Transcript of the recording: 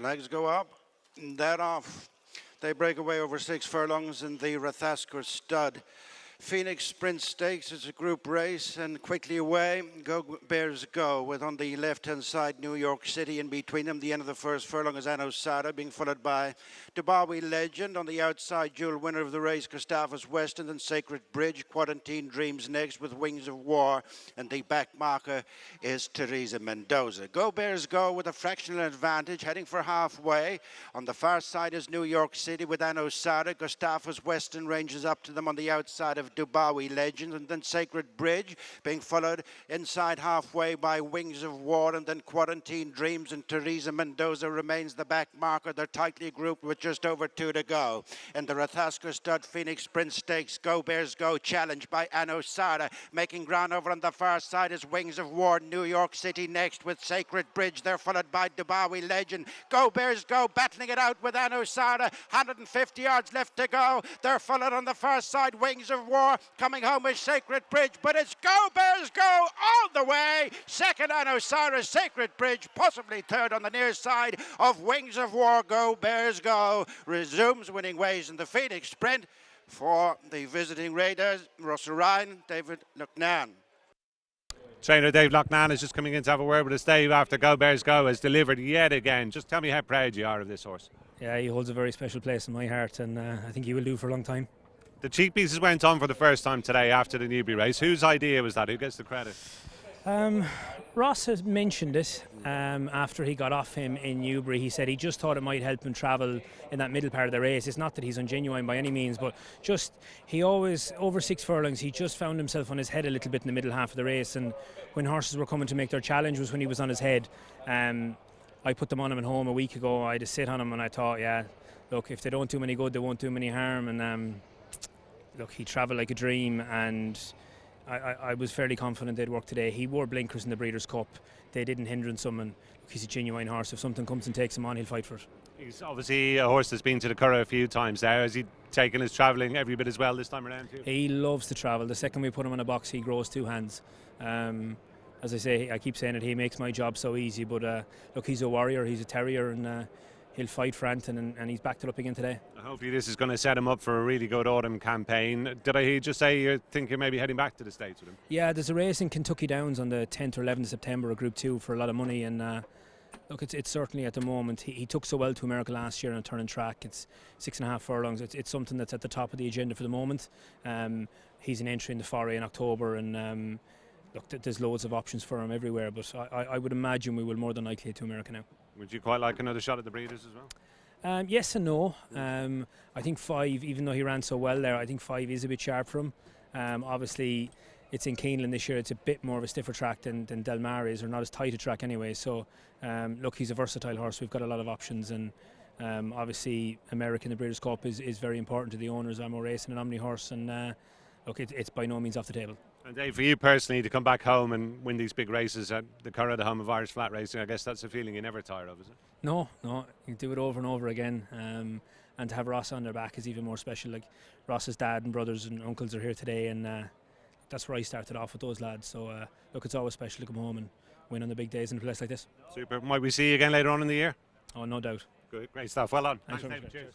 Flags go up, and that off. They break away over 6 furlongs in the Rathaskur stud. Phoenix Sprint Stakes is a group race, and quickly away, Go Bears Go, with on the left-hand side New York City. In between them, the end of the first furlong is Anno Sada, being followed by Dubawi Legend. On the outside, dual winner of the race, Gustavus Weston, and Sacred Bridge. Quarantine Dreams next with Wings of War, and the back marker is Teresa Mendoza. Go Bears Go with a fractional advantage, heading for halfway. On the far side is New York City with Anno Sada. Gustavus Weston ranges up to them on the outside of Dubawi Legend, and then Sacred Bridge being followed inside halfway by Wings of War, and then Quarantine Dreams, and Teresa Mendoza remains the back marker. They're tightly grouped with just over 2 to go. In the Rathaskur Stud Phoenix Sprint Stakes, Go Bears Go, challenged by Anno Sada. Making ground over on the far side is Wings of War. New York City next with Sacred Bridge. They're followed by Dubawi Legend. Go Bears Go, battling it out with Anno Sada. 150 yards left to go. They're followed on the far side, Wings of War. Coming home is Sacred Bridge, but it's Go Bears Go all the way. Second, Anno Sada, Sacred Bridge, possibly third on the near side of Wings of War. Go Bears Go resumes winning ways in the Phoenix Sprint for the visiting Raiders. Russell Ryan, David Loughnane. Trainer David Loughnane is just coming in to have a word with us, Dave, after Go Bears Go has delivered yet again. Just tell me how proud you are of this horse. Yeah, he holds a very special place in my heart, and I think he will do for a long time. The cheek pieces went on for the first time today after the Newbury race. Whose idea was that? Who gets the credit? Ross has mentioned it after he got off him in Newbury. He said he just thought it might help him travel in that middle part of the race. It's not that he's ungenuine by any means, but just he always, over 6 furlongs, he just found himself on his head a little bit in the middle half of the race, and when horses were coming to make their challenge was when he was on his head. I put them on him at home a week ago. I just sit on him and I thought, yeah, look, if they don't do any good, they won't do any harm. And look, he travelled like a dream, and I was fairly confident they'd work today. He wore blinkers in the Breeders' Cup. They didn't hindrance him, and look, he's a genuine horse. If something comes and takes him on, he'll fight for it. He's obviously a horse that's been to the Curragh a few times now. Has he taken his travelling every bit as well this time around too? He loves to travel. The second we put him in a box, he grows 2 hands. As I say, I keep saying it, he makes my job so easy, but look, he's a warrior, he's a terrier, and he'll fight for Anton, and he's backed it up again today. Hopefully this is going to set him up for a really good autumn campaign. Did I hear you just say you think you're maybe heading back to the States with him? Yeah, there's a race in Kentucky Downs on the 10th or 11th of September, a Group 2 for a lot of money, and look, it's certainly at the moment, he took so well to America last year on a turning track. It's 6.5 furlongs. It's something that's at the top of the agenda for the moment. He's an entry in the foray in October, and look, there's loads of options for him everywhere, but I would imagine we will more than likely head to America now. Would you quite like another shot at the Breeders as well? Yes and no. I think 5, even though he ran so well there, I think 5 is a bit sharp for him. Obviously, it's in Keeneland this year. It's a bit more of a stiffer track than Del Mar is, or not as tight a track anyway. So, look, he's a versatile horse. We've got a lot of options, and obviously, America in the Breeders' Cup is very important to the owners. I'm a racing an Omni horse, and look, it's by no means off the table. And Dave, for you personally, to come back home and win these big races at the Curragh, the home of Irish flat racing, I guess that's a feeling you never tire of, is it? No, you do it over and over again, and to have Ross on their back is even more special. Like, Ross's dad and brothers and uncles are here today, and that's where I started off with those lads. So look, it's always special to come home and win on the big days in a place like this. Super. Might we see you again later on in the year? Oh, no doubt. Good, great stuff. Well done. Thanks David. Cheers.